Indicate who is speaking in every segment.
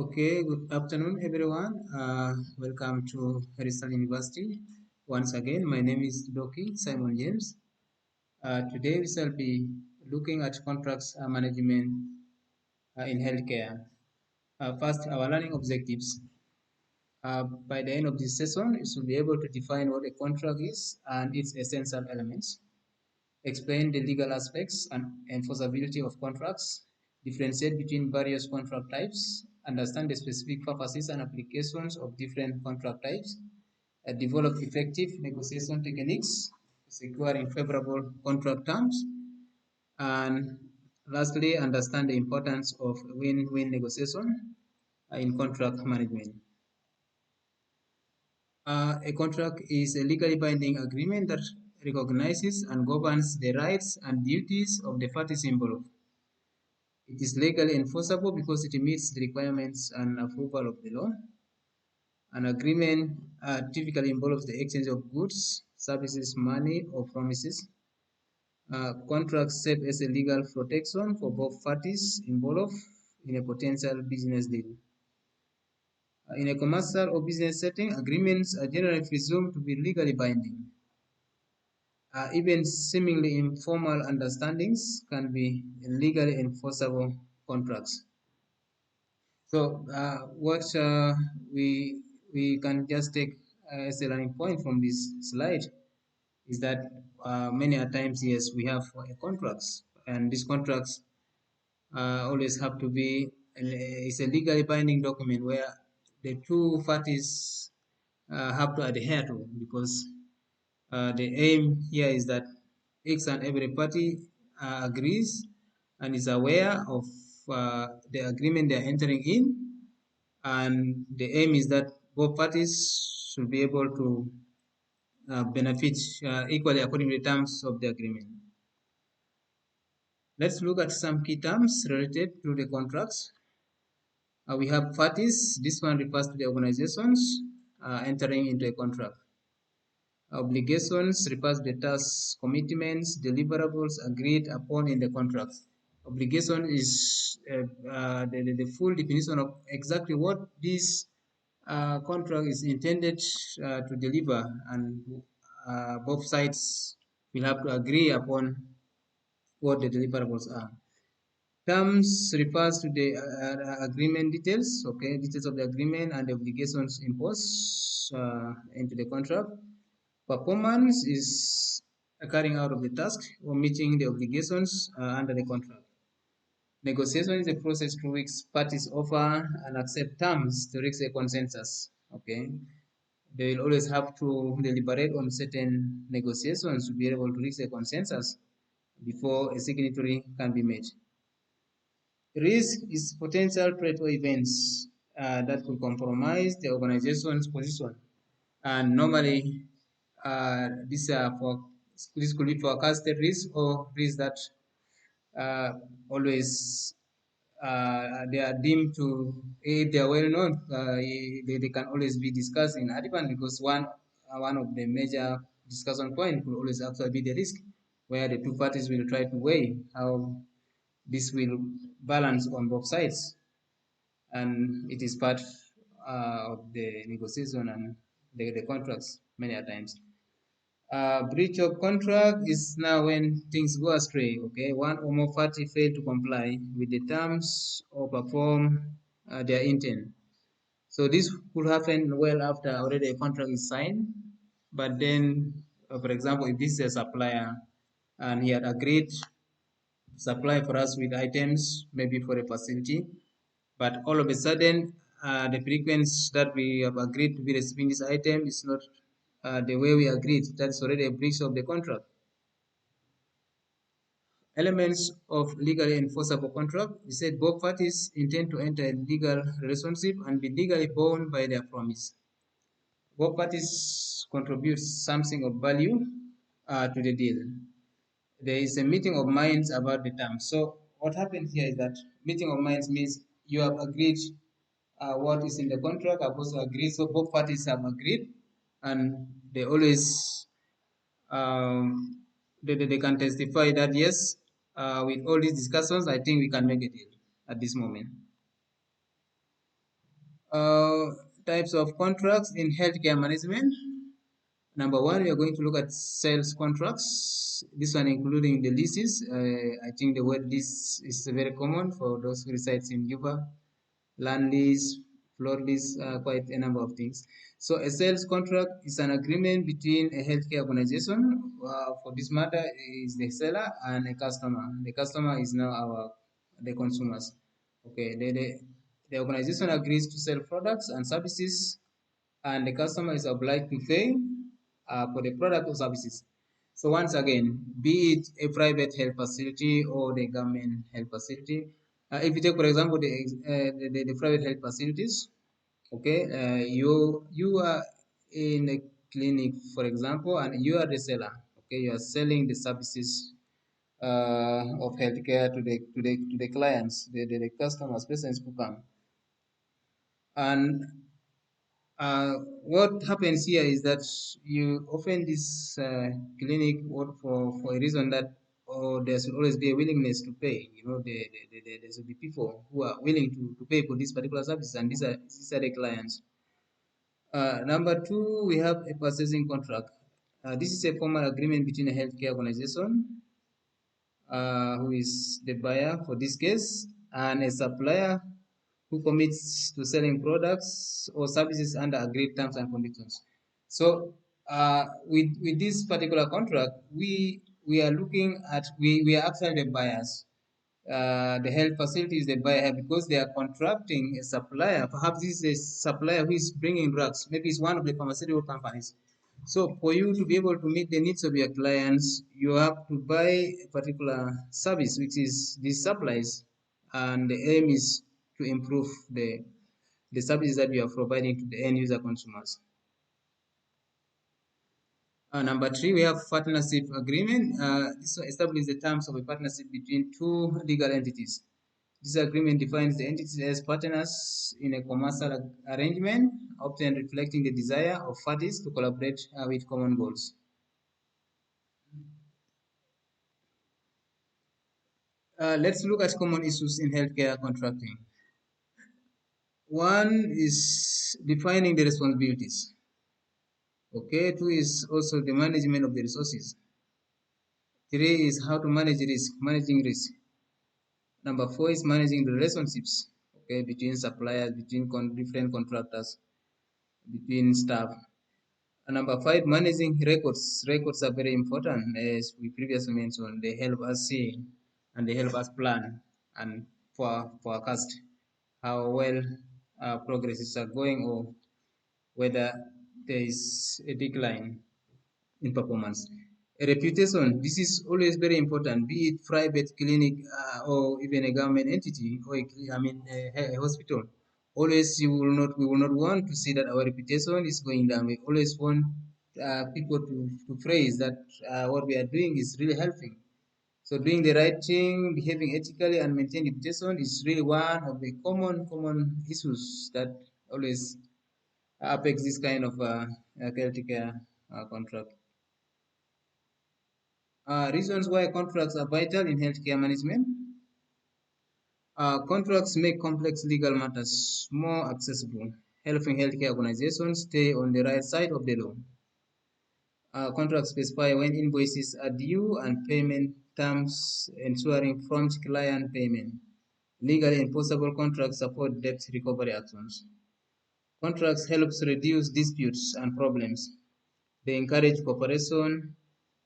Speaker 1: Okay, good afternoon, everyone. Welcome to Harrison University. Once again, my name is Doki Simon James. Today, we shall be looking at contracts management in healthcare. First, our learning objectives. By the end of this session, you should be able to define what a contract is and its essential elements, explain the legal aspects and enforceability of contracts, differentiate between various contract types, understand the specific purposes and applications of different contract types, develop effective negotiation techniques, securing favorable contract terms, and lastly, understand the importance of win-win negotiation in contract management. A contract is a legally binding agreement that recognizes and governs the rights and duties of the parties involved. It is legally enforceable because it meets the requirements and approval of the law. An agreement typically involves the exchange of goods, services, money, or promises. Contracts serve as a legal protection for both parties involved in a potential business deal. In a commercial or business setting, agreements are generally presumed to be legally binding. Even seemingly informal understandings can be legally enforceable contracts. So what we can just take as a learning point from this slide is that many a times, yes, we have contracts, and these contracts always have to be it's a legally binding document where the two parties have to adhere to, because the aim here is that each and every party agrees and is aware of the agreement they are entering in, and the aim is that both parties should be able to benefit equally according to the terms of the agreement. Let's look at some key terms related to the contracts. We have parties. This one refers to the organizations entering into a contract. Obligations refers to the tasks, commitments, deliverables agreed upon in the contract. Obligation is the full definition of exactly what this contract is intended to deliver, and both sides will have to agree upon what the deliverables are. Terms refers to the agreement details, okay, details of the agreement and the obligations imposed into the contract. Performance is a carrying out of the task or meeting the obligations under the contract. Negotiation is a process through which parties offer and accept terms to reach a consensus. Okay, they will always have to deliberate on certain negotiations to be able to reach a consensus before a signatory can be made. Risk is potential threat or events that could compromise the organization's position, and normally this could be forecasted risk or risk that uh, always they are deemed to, if they are well known, they can always be discussed in advance, because one of the major discussion point could always actually be the risk, where the two parties will try to weigh how this will balance on both sides, and it is part of the negotiation and the contracts many a times. Breach of contract is now when things go astray. Okay, one or more party fail to comply with the terms or perform their intent. So this could happen well after already a contract is signed, but then, for example, if this is a supplier and he had agreed to supply for us with items, maybe for a facility, but all of a sudden the frequency that we have agreed to be receiving this item is not the way we agreed. That's already a breach of the contract. Elements of legally enforceable contract. We said both parties intend to enter a legal relationship and be legally bound by their promise. Both parties contribute something of value to the deal. There is a meeting of minds about the terms. So what happens here is that meeting of minds means you have agreed what is in the contract. I've also agreed. So both parties have agreed, and they always they can testify that yes, with all these discussions, I think we can make a deal at this moment. Uh, Types of contracts in healthcare management. Number one, we are going to look at sales contracts. This one including the leases. I think the word lease is very common for those who resides in Juba. Land lease, floor lease, quite a number of things. So a sales contract is an agreement between a healthcare organization. For this matter, is the seller and a customer. The customer is now the consumers. Okay, the organization agrees to sell products and services, and the customer is obliged to pay for the product or services. So once again, be it a private health facility or the government health facility, if you take, for example, the private health facilities, okay, you are in a clinic, for example, and you are the seller. Okay, you are selling the services of healthcare to the clients, the customers, patients who come. And what happens here is that you open this clinic for a reason that there should always be a willingness to pay. There should be people who are willing to pay for this particular service, and these are the clients. Number two, we have a purchasing contract. This is a formal agreement between a healthcare organization, who is the buyer for this case, and a supplier who commits to selling products or services under agreed terms and conditions. So, with this particular contract, we are looking at we are actually the buyers. The health facility is the buyer because they are contracting a supplier. Perhaps this is a supplier who is bringing drugs. Maybe it's one of the pharmaceutical companies. So for you to be able to meet the needs of your clients, you have to buy a particular service, which is these supplies, and the aim is to improve the services that you are providing to the end user consumers. Number three, we have partnership agreement. This establishes the terms of a partnership between two legal entities. This agreement defines the entities as partners in a commercial arrangement, often reflecting the desire of parties to collaborate with common goals. Let's look at common issues in healthcare contracting. One is defining the responsibilities. Okay, two is also the management of the resources. Three is how to manage risk, managing risk. Number four is managing the relationships, okay, between suppliers, between different contractors, between staff. And number five, managing records. Records are very important, as we previously mentioned. They help us see and they help us plan and forecast how well progresses are going, or whether there is a decline in performance. A reputation, this is always very important, be it private clinic or even a government entity, or a hospital. Always we will not want to see that our reputation is going down. We always want people to praise that what we are doing is really helping. So doing the right thing, behaving ethically, and maintaining reputation is really one of the common issues that always affects this kind of healthcare contract. Reasons why contracts are vital in healthcare management. Contracts make complex legal matters more accessible, helping healthcare organizations stay on the right side of the law. Contracts specify when invoices are due and payment terms, ensuring prompt client payment. Legally enforceable contracts support debt recovery actions. Contracts helps reduce disputes and problems. They encourage cooperation,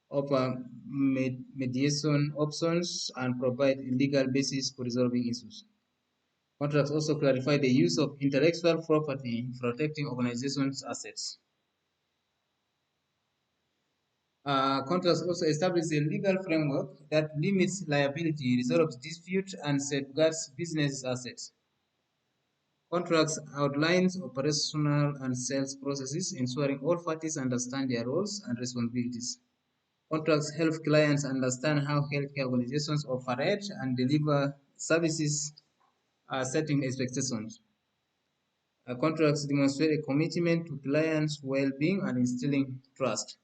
Speaker 1: offer mediation options, and provide a legal basis for resolving issues. Contracts also clarify the use of intellectual property, protecting organizations' assets. Contracts also establish a legal framework that limits liability, resolves disputes, and safeguards business assets. Contracts outlines operational and sales processes, ensuring all parties understand their roles and responsibilities. Contracts help clients understand how healthcare organizations operate and deliver services, setting expectations. Contracts demonstrate a commitment to clients' well-being and instilling trust.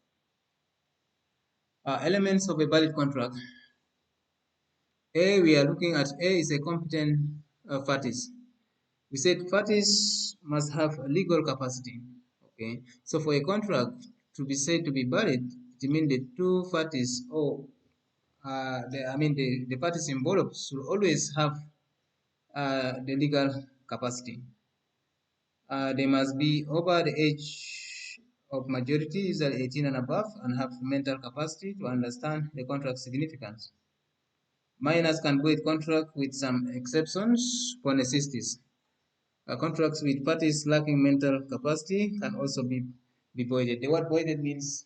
Speaker 1: Elements of a valid contract. We are looking at A is a competent parties. We said parties must have a legal capacity. Okay, so for a contract to be said to be valid, it means the two parties, or the parties involved should always have the legal capacity. They must be over the age of majority, usually 18 and above, and have mental capacity to understand the contract significance. Minors can void contract with some exceptions for necessities. Contracts with parties lacking mental capacity can also be voided. The word voided means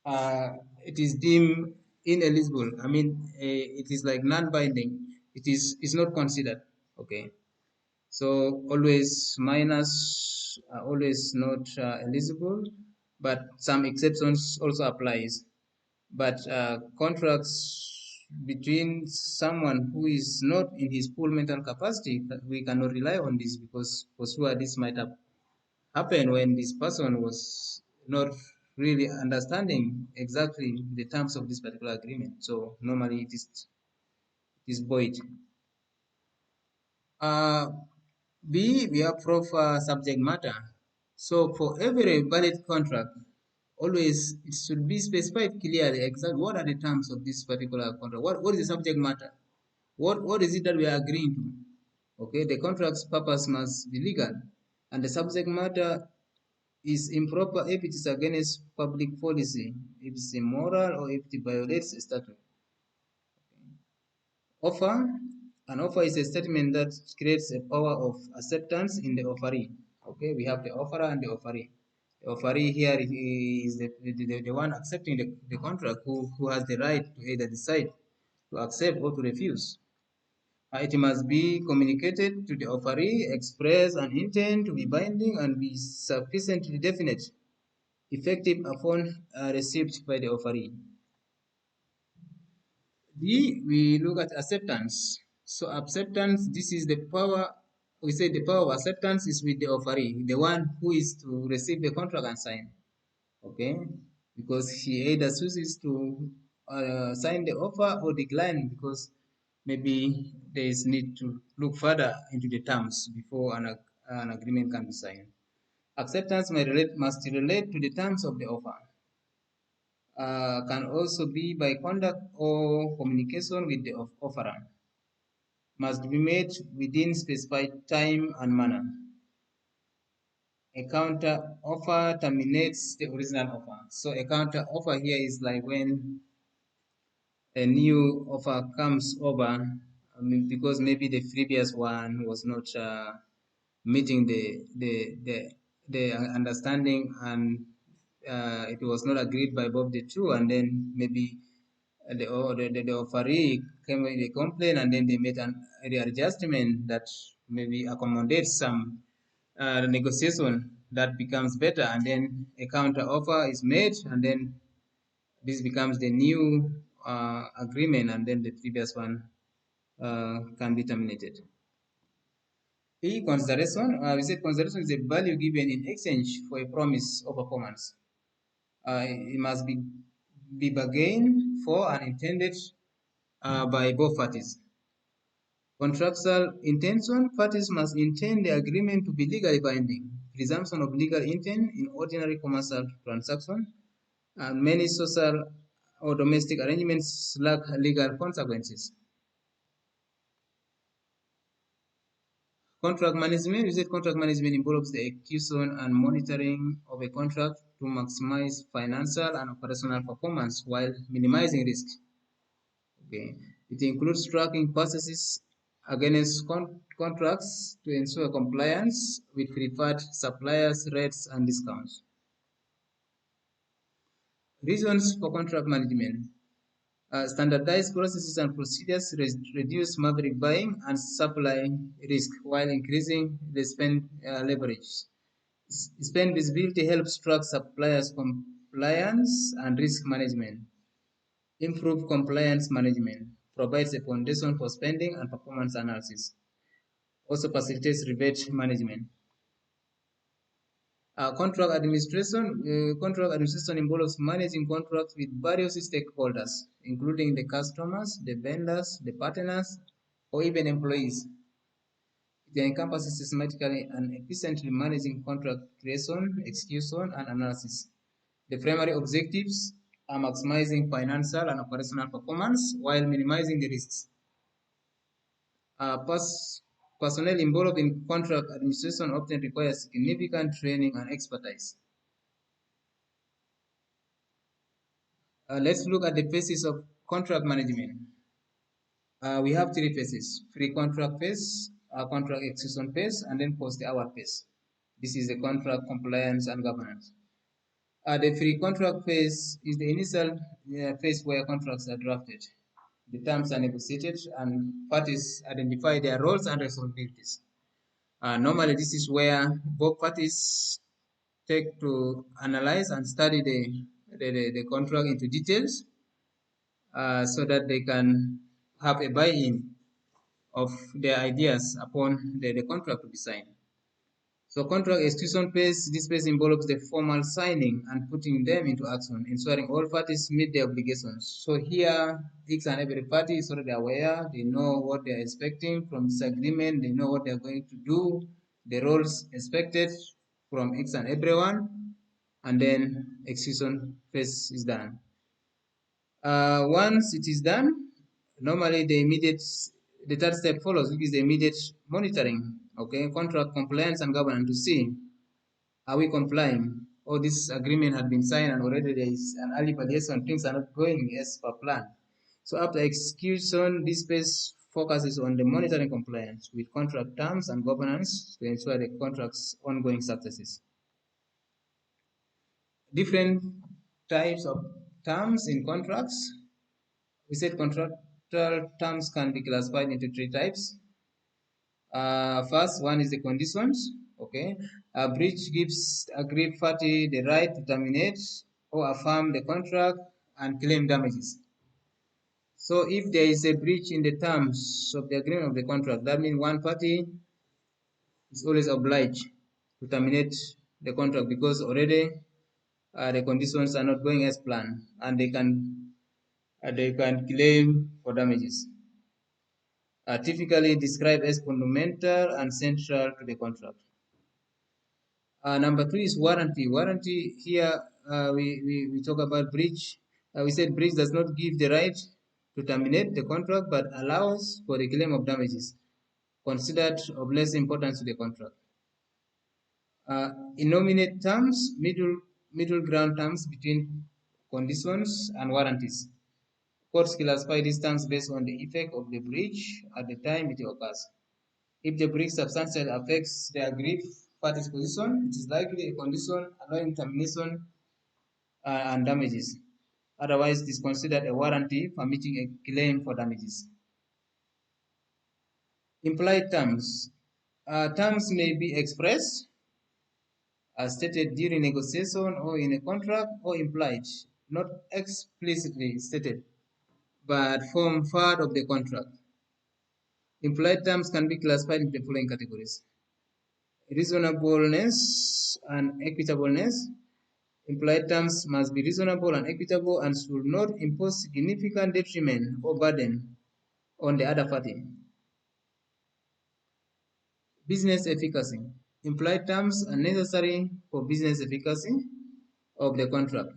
Speaker 1: uh, it is deemed ineligible. It is like non-binding. It is not considered. Okay. So always minors are always not eligible, but some exceptions also applies. But contracts between someone who is not in his full mental capacity, we cannot rely on this, because for sure this might have happened when this person was not really understanding exactly the terms of this particular agreement. So normally it is void. Uh, B, we have proper subject matter. So for every valid contract, always it should be specified clearly exactly what are the terms of this particular contract. What is the subject matter? What is it that we are agreeing to? Okay, the contract's purpose must be legal, and the subject matter is improper if it is against public policy, if it's immoral, or if it violates a statute. Offer. An offer is a statement that creates a power of acceptance in the offeree. Okay, we have the offerer and the offeree. The offeree here is the one accepting the contract, who has the right to either decide to accept or to refuse. It must be communicated to the offeree, express an intent to be binding, and be sufficiently definite, effective upon received by the offeree. D, we look at acceptance. So acceptance, this is the power, we say the power of acceptance is with the offeree, the one who is to receive the contract and sign. Okay? Because he either chooses to sign the offer or decline, because maybe there is need to look further into the terms before an agreement can be signed. Acceptance must relate to the terms of the offer. Can also be by conduct or communication with the offerer. Must be made within specified time and manner. A counter offer terminates the original offer. So a counter offer here is like when a new offer comes over, because maybe the previous one was not meeting the understanding, and it was not agreed by both the two, and then maybe the offeree came with a complaint, and then they made an readjustment that maybe accommodates some negotiation that becomes better, and then a counter offer is made, and then this becomes the new agreement, and then the previous one can be terminated. E, consideration. We said consideration is a value given in exchange for a promise of performance. It must be bargained for and intended by both parties. Contractual intention. Parties must intend the agreement to be legally binding. Presumption of legal intent in ordinary commercial transaction. And many social or domestic arrangements lack legal consequences. Contract management. We said contract management involves the execution and monitoring of a contract to maximize financial and operational performance while minimizing risk. Okay. It includes tracking processes against contracts to ensure compliance with preferred suppliers, rates, and discounts. Reasons for contract management. Standardized processes and procedures reduce maverick buying and supply risk while increasing the spend leverage. Spend visibility helps track suppliers' compliance and risk management. Improve compliance management, provides a foundation for spending and performance analysis. Also facilitates rebate management. Contract administration involves managing contracts with various stakeholders, including the customers, the vendors, the partners, or even employees. They encompasses systematically and efficiently managing contract creation, execution, and analysis. The primary objectives are maximizing financial and operational performance while minimizing the risks. Personnel involved in contract administration often require significant training and expertise. Let's look at the phases of contract management. We have three phases: pre-contract phase, contract execution phase, and then post-award phase. This is the contract compliance and governance. The pre-contract phase is the initial phase where contracts are drafted. The terms are negotiated and parties identify their roles and responsibilities. Normally, this is where both parties take to analyze and study the contract into details so that they can have a buy-in of their ideas upon the contract to be signed. So contract execution phase, this phase involves the formal signing and putting them into action, ensuring all parties meet their obligations. So here, each and every party is already aware, they know what they are expecting from this agreement, they know what they are going to do, the roles expected from each and everyone, and then execution phase is done. Once it is done, normally the third step follows, which is the immediate monitoring, okay, contract compliance and governance to see, are we complying? Or this agreement had been signed and already there is an early validation, things are not going as per plan. So after execution, this phase focuses on the monitoring compliance with contract terms and governance to ensure the contract's ongoing successes. Different types of terms in contracts. We said contractual terms can be classified into three types. First one is the conditions. Okay, a breach gives aggrieved party the right to terminate or affirm the contract and claim damages. So if there is a breach in the terms of the agreement of the contract, that means one party is always obliged to terminate the contract because already the conditions are not going as planned, and they can claim for damages. Typically described as fundamental and central to the contract. Number three is warranty. Warranty here, we talk about breach. We said breach does not give the right to terminate the contract but allows for the claim of damages considered of less importance to the contract. Innominate terms, middle ground terms between conditions and warranties. Courts classify these terms based on the effect of the breach at the time it occurs. If the breach substantially affects the aggrieved party's position, it is likely a condition allowing termination and damages. Otherwise, it is considered a warranty permitting a claim for damages. Implied terms. Terms may be expressed as stated during negotiation or in a contract, or implied, not explicitly stated, but form part of the contract. Implied terms can be classified into the following categories: reasonableness and equitableness. Implied terms must be reasonable and equitable and should not impose significant detriment or burden on the other party. Business efficacy. Implied terms are necessary for business efficacy of the contract.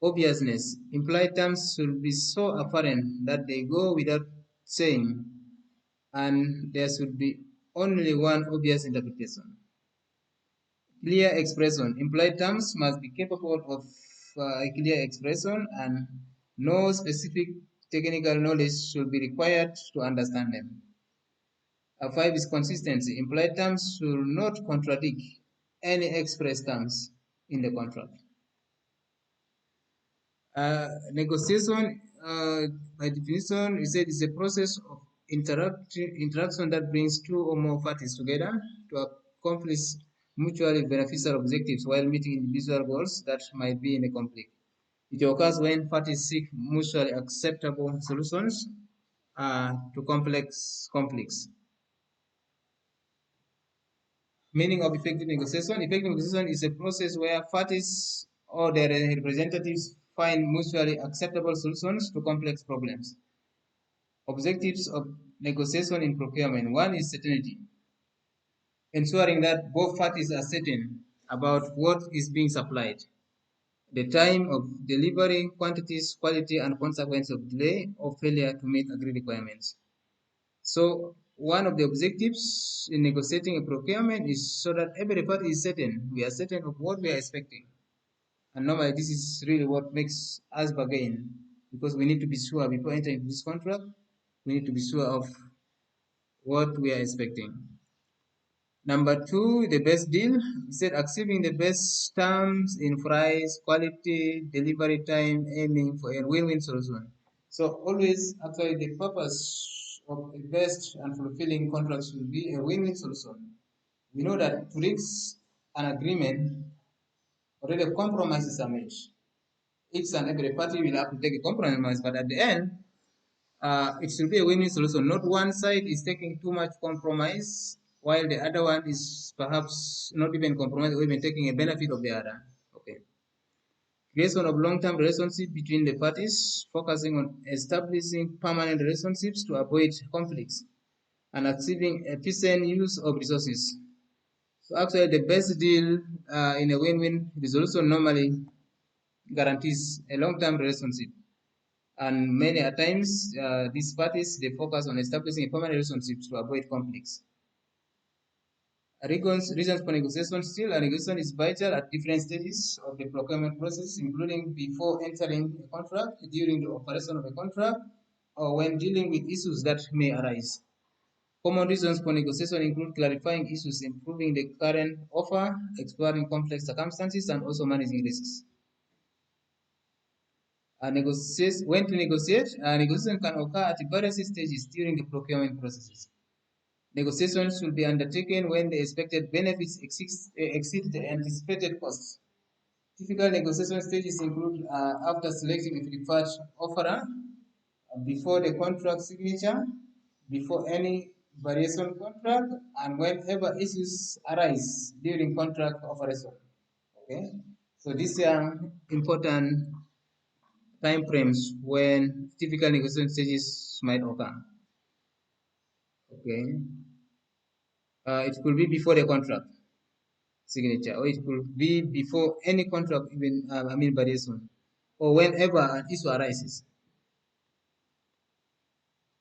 Speaker 1: Obviousness. Implied terms should be so apparent that they go without saying, and there should be only one obvious interpretation. Clear expression. Implied terms must be capable of a clear expression, and no specific technical knowledge should be required to understand them. Five is consistency. Implied terms should not contradict any express terms in the contract. Negotiation, by definition, we said is a process of interaction that brings two or more parties together to accomplish mutually beneficial objectives while meeting individual goals that might be in a conflict. It occurs when parties seek mutually acceptable solutions to complex conflicts. Meaning of effective negotiation. Effective negotiation is a process where parties or their representatives find mutually acceptable solutions to complex problems. Objectives of negotiation in procurement. One is certainty. ensuring that both parties are certain about what is being supplied, the time of delivery, quantities, quality, and consequence of delay or failure to meet agreed requirements. So one of the objectives in negotiating a procurement is so that every party is certain. We are certain of what we are expecting. And normally this is really what makes us bargain, because we need to be sure before entering this contract, we need to be sure of what we are expecting. Number two, the best deal. We said achieving the best terms in price, quality, delivery time, aiming for a win-win solution. So always, actually, the purpose of a best and fulfilling contracts will be a win-win solution. We know that to reach an agreement, already compromises are made. Each and every party will have to take a compromise, but at the end, it should be a win-win solution. Not one side is taking too much compromise, while the other one is perhaps not even compromising or even taking a benefit of the other. Okay. Creation of long-term relationship between the parties, focusing on establishing permanent relationships to avoid conflicts and achieving efficient use of resources. So actually, the best deal in a win-win resolution normally guarantees a long-term relationship. And many a times, these parties they focus on establishing a permanent relationships to avoid conflicts. Reasons for negotiation still, a negotiation is vital at different stages of the procurement process, including before entering a contract, during the operation of a contract, or when dealing with issues that may arise. Common reasons for negotiation include clarifying issues, improving the current offer, exploring complex circumstances, and also managing risks. When to negotiate, negotiation can occur at various stages during the procurement processes. Negotiations should be undertaken when the expected benefits exceed the anticipated costs. Typical negotiation stages include after selecting a preferred offerer, before the contract signature, before any variation contract, and whenever issues arise during contract operation. Okay, so these are important time frames when typical negotiation stages might occur. Okay, it could be before the contract signature, or it could be before any contract even variation, or whenever an issue arises.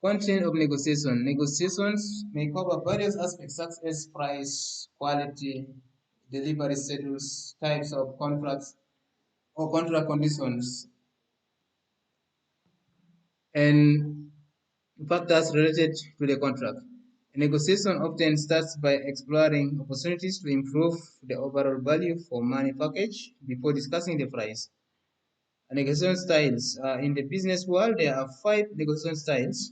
Speaker 1: Content of negotiation. Negotiations may cover various aspects such as price, quality, delivery schedules, types of contracts or contract conditions, and factors related to the contract. A negotiation often starts by exploring opportunities to improve the overall value for money package before discussing the price. Negotiation styles. In the business world, there are five negotiation styles.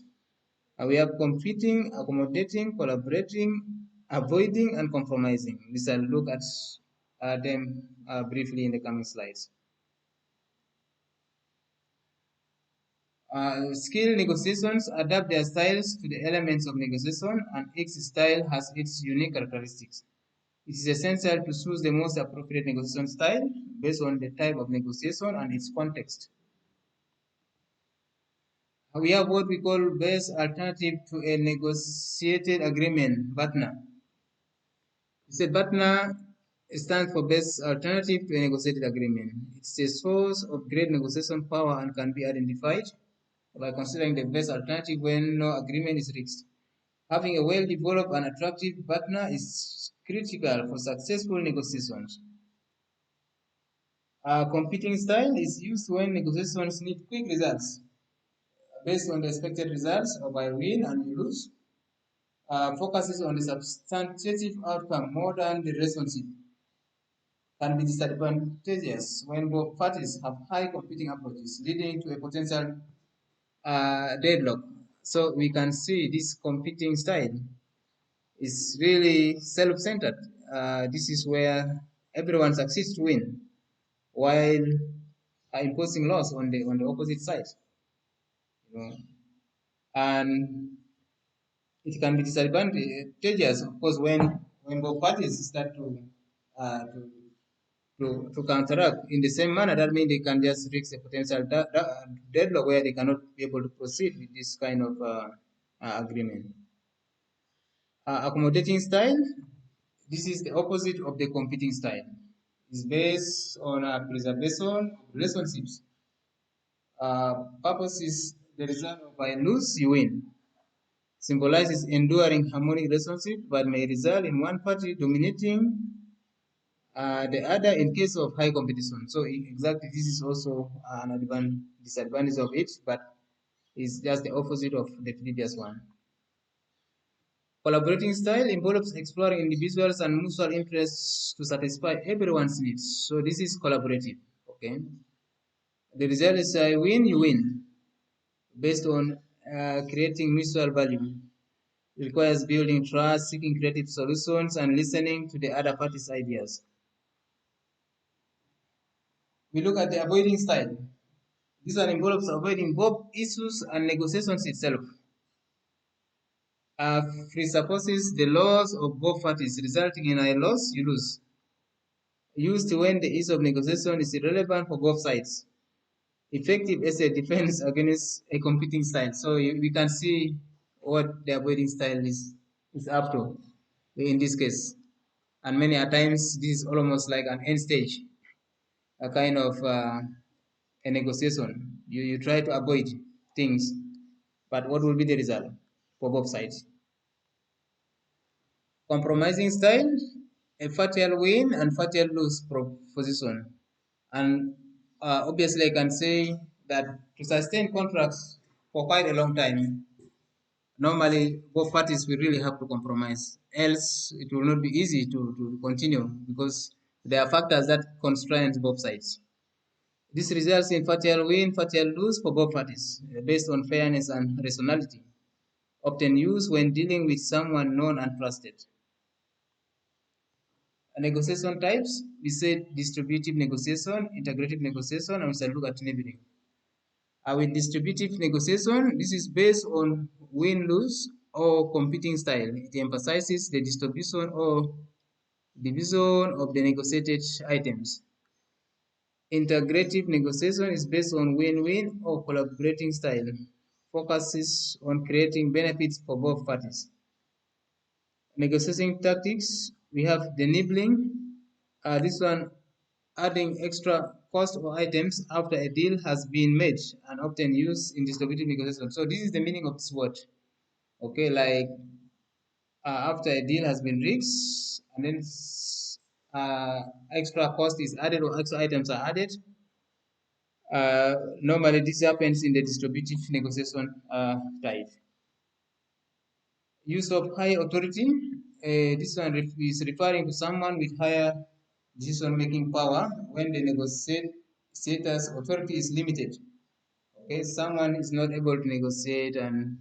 Speaker 1: We have competing, accommodating, collaborating, avoiding, and compromising. We shall look at them briefly in the coming slides. Skill negotiations adapt their styles to the elements of negotiation, and each style has its unique characteristics. It is essential to choose the most appropriate negotiation style based on the type of negotiation and its context. We have what we call best alternative to a negotiated agreement, BATNA. It's a BATNA stands for best alternative to a negotiated agreement. It's a source of great negotiation power and can be identified by considering the best alternative when no agreement is reached. Having a well-developed and attractive partner is critical for successful negotiations. Competing style is used when negotiations need quick results based on the expected results of I win and you lose. Focuses on the substantive outcome more than the relationship. Can be disadvantageous when both parties have high competing approaches, leading to a potential deadlock. So we can see this competing style is really self-centered. This is where everyone succeeds to win, while imposing loss on the opposite side. You know? And it can be disadvantageous, of course, when both parties start uh, to to counteract in the same manner. That means they can just reach a potential deadlock where they cannot be able to proceed with this kind of agreement. Accommodating style. This is the opposite of the competing style. It's based on a preservation of relationships. Purpose is the result of I lose, you win. Symbolizes enduring harmonic relationship, but may result in one party dominating the other in case of high competition. So exactly, this is also an disadvantage of it, but it's just the opposite of the previous one. Collaborating style involves exploring individuals and mutual interests to satisfy everyone's needs. So this is collaborative. Okay. The result is I win, you win, based on creating mutual value. It requires building trust, seeking creative solutions, and listening to the other party's ideas. We look at the avoiding style. This one involves avoiding both issues and negotiations itself. Uh, Presupposes the laws of both parties, resulting in a loss, you lose. Used when the issue of negotiation is irrelevant for both sides. Effective as a defense against a competing style. So we can see what the avoiding style is up to in this case. And many a times, this is almost like an end stage, a kind of a negotiation. You try to avoid things, but what will be the result for both sides? Compromising style, a fatal win and fatal lose proposition. And obviously, I can say that to sustain contracts for quite a long time, normally both parties will really have to compromise. Else, it will not be easy to continue because there are factors that constrain both sides. This results in fatal win, fatal lose for both parties, based on fairness and rationality, often used when dealing with someone known and trusted. Negotiation types, we said distributive negotiation, integrative negotiation, and we shall look at enabling. With distributive negotiation, this is based on win-lose or competing style. It emphasizes the distribution or division of the negotiated items. Integrative negotiation is based on win-win or collaborating style, focuses on creating benefits for both parties. Negotiating tactics, we have the nibbling. This one adding extra cost or items after a deal has been made and often used in distributive negotiation. So this is the meaning of this word. Okay, like after a deal has been reached and then uh, extra cost is added or extra items are added. Normally this happens in the distributive negotiation type. Use of high authority. This one is referring to someone with higher decision-making power when the negotiator's authority is limited. Okay, someone is not able to negotiate and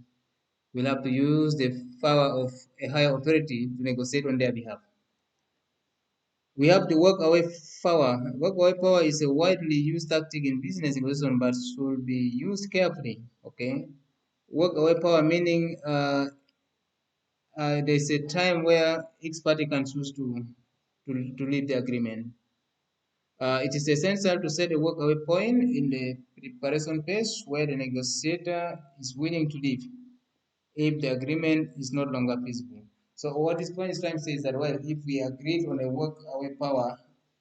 Speaker 1: will have to use the power of a higher authority to negotiate on their behalf. We have the work-away power. Work-away power is a widely used tactic in business negotiation, but should be used carefully. Okay, work-away power meaning there's a time where each party can choose to leave the agreement. It is essential to set a walkaway point in the preparation phase where the negotiator is willing to leave if the agreement is no longer feasible. So what this point is trying to say is that, well, if we agreed on a walkaway power,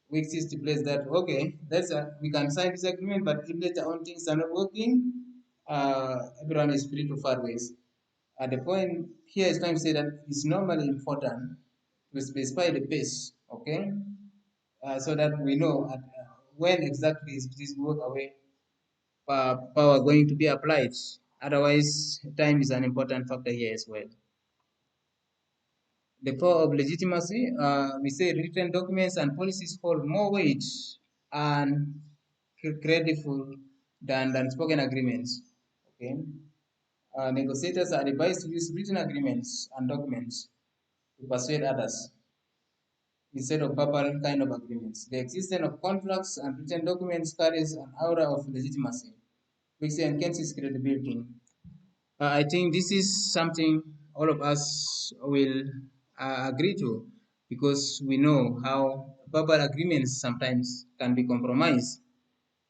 Speaker 1: which is to place that, okay, we can sign this agreement, but if later on things are not working, everyone is free to part ways. The point here is trying to say that it's normally important to specify the pace, okay, so that we know when exactly is this work away power going to be applied. Otherwise, time is an important factor here as well. The power of legitimacy, we say written documents and policies hold more weight and credible than spoken agreements. Okay, negotiators are advised to use written agreements and documents to persuade others instead of verbal kind of agreements. The existence of contracts and written documents carries an aura of legitimacy, which enhances credibility. I think this is something all of us will agree to because we know how verbal agreements sometimes can be compromised.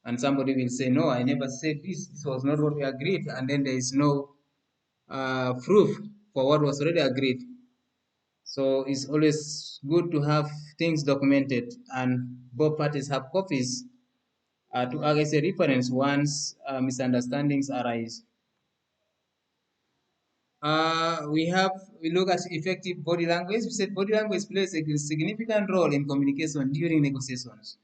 Speaker 1: And somebody will say, no, I never said this. This was not what we agreed. And then there is no proof for what was already agreed. So it's always good to have things documented, and both parties have copies to act as a reference once misunderstandings arise. We look at effective body language. We said body language plays a significant role in communication during negotiations.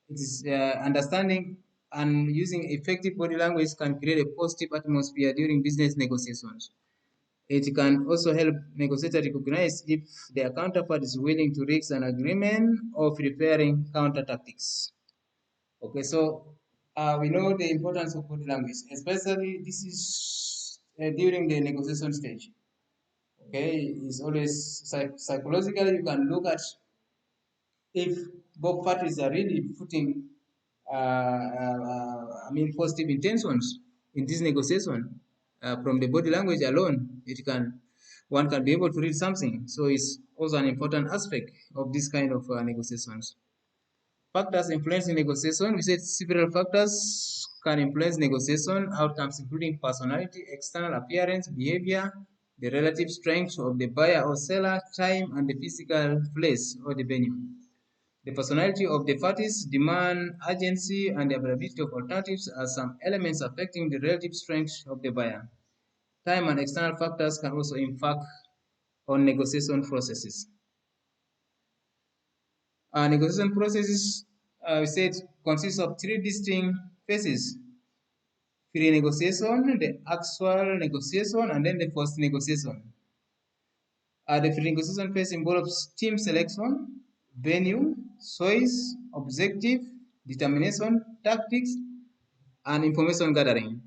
Speaker 1: It is understanding and using effective body language can create a positive atmosphere during business negotiations. It can also help negotiators recognize if their counterpart is willing to reach an agreement or preparing counter tactics. Okay, so we know the importance of body language, especially this is during the negotiation stage. Okay, it's always psychologically you can look at if both parties are really putting, positive intentions in this negotiation. From the body language alone, one can be able to read something. So it's also an important aspect of this kind of negotiations. Factors influencing negotiation. We said several factors can influence negotiation outcomes, including personality, external appearance, behavior, the relative strength of the buyer or seller, time, and the physical place or the venue. The personality of the parties, demand, urgency, and the availability of alternatives are some elements affecting the relative strength of the buyer. Time and external factors can also impact on negotiation processes. Negotiation processes, we said, consists of three distinct phases: pre-negotiation, the actual negotiation, and then the post-negotiation. The pre-negotiation phase involves team selection, venue, choice, objective, determination, tactics, and information gathering.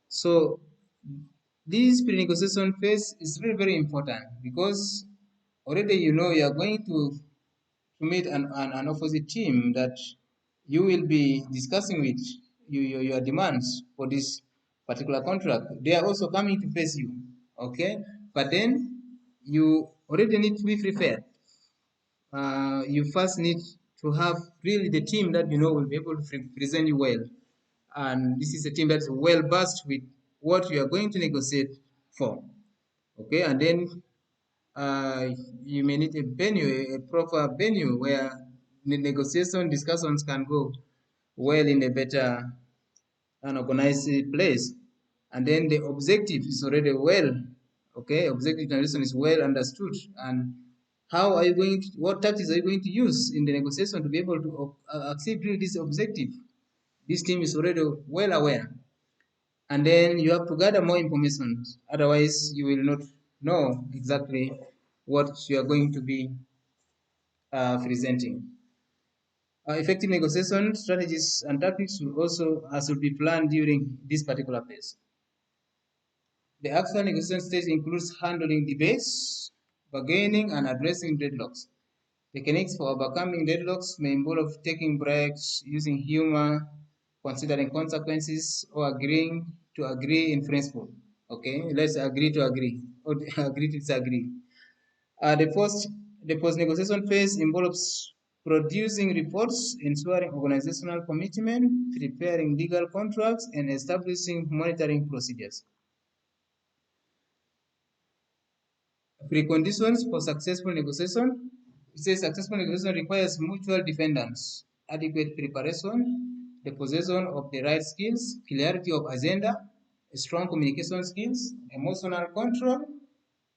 Speaker 1: So this pre-negotiation phase is very, very important because already you know you are going to meet an opposite team that you will be discussing with your demands for this particular contract. They are also coming to face you, okay? But then you already need to be prepared. You first need to have really the team that you know will be able to present you well. And this is a team that's well versed with what you are going to negotiate for. Okay, and then uh, you may need a venue, a proper venue where the negotiation discussions can go well in a better and organized place. And then the objective is already well, okay, objective narration is well understood. And how are you going to, what tactics are you going to use in the negotiation to be able to achieve really this objective? This team is already well aware. And then you have to gather more information. Otherwise, you will not know exactly what you are going to be presenting. Effective negotiation strategies and tactics will also should be planned during this particular phase. The actual negotiation stage includes handling debates, bargaining, and addressing deadlocks. Techniques for overcoming deadlocks may involve taking breaks, using humor, considering consequences, or agreeing to agree in principle. Okay, let's agree to agree, or agree to disagree. The post negotiation phase involves producing reports, ensuring organizational commitment, preparing legal contracts, and establishing monitoring procedures. Preconditions for successful negotiation. It says successful negotiation requires mutual dependence, adequate preparation, the possession of the right skills, clarity of agenda, strong communication skills, emotional control,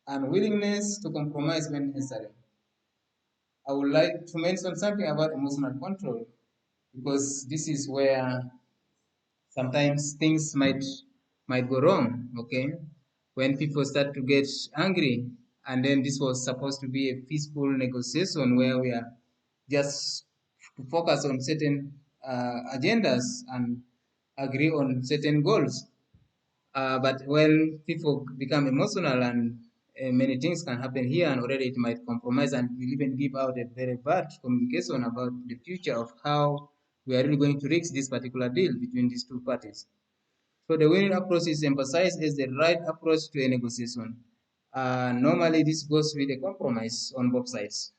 Speaker 1: and willingness to compromise when necessary. I would like to mention something about emotional control because this is where sometimes things might go wrong. Okay, when people start to get angry, and then this was supposed to be a peaceful negotiation where we are just to focus on certain agendas and agree on certain goals. But when people become emotional and many things can happen here, and already it might compromise and will even give out a very bad communication about the future of how we are really going to reach this particular deal between these two parties. So the winning approach is emphasized as the right approach to a negotiation. Normally, this goes with a compromise on both sides.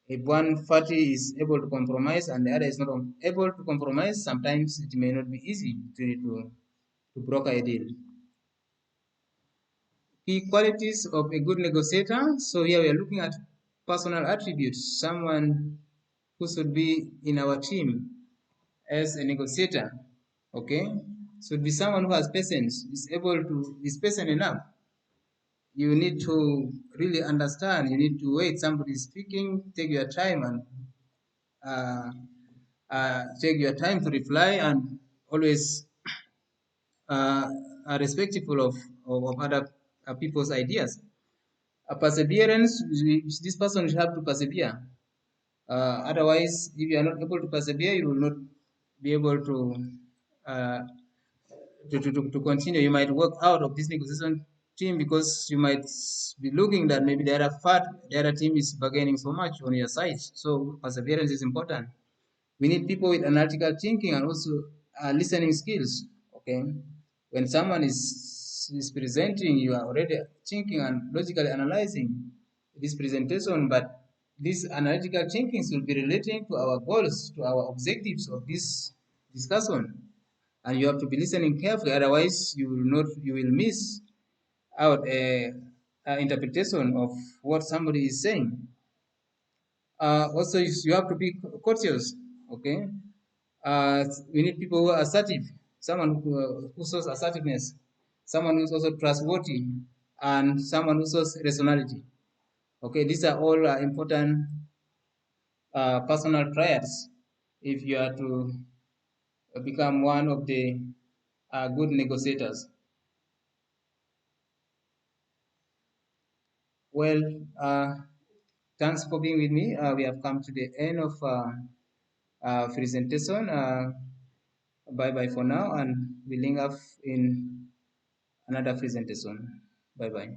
Speaker 1: If one party is able to compromise and the other is not able to compromise, sometimes it may not be easy to broker a deal. Key qualities of a good negotiator. So here we are looking at personal attributes, someone who should be in our team as a negotiator. Okay, should be someone who has patience, is patient enough. You need to really understand. You need to wait. Somebody is speaking. Take your time and uh, take your time to reply, and always are respectful of other people's ideas. Perseverance, this person should have to persevere. Otherwise, if you are not able to persevere, you will not be able uh, to continue. You might work out of this negotiation team because you might be looking that maybe the other team is bargaining so much on your side. So perseverance is important. We need people with analytical thinking and also listening skills. Okay, when someone is presenting, you are already thinking and logically analyzing this presentation, but this analytical thinking should be relating to our goals, to our objectives of this discussion, and you have to be listening carefully. Otherwise, you will miss out a interpretation of what somebody is saying. Also, you have to be courteous. Okay, we need people who are assertive, someone who shows assertiveness, someone who's also trustworthy, and someone who shows rationality. Okay, these are all important personal traits if you are to become one of the good negotiators. Well, thanks for being with me. We have come to the end of presentation. Bye bye for now, and we'll link up in another presentation. Bye bye.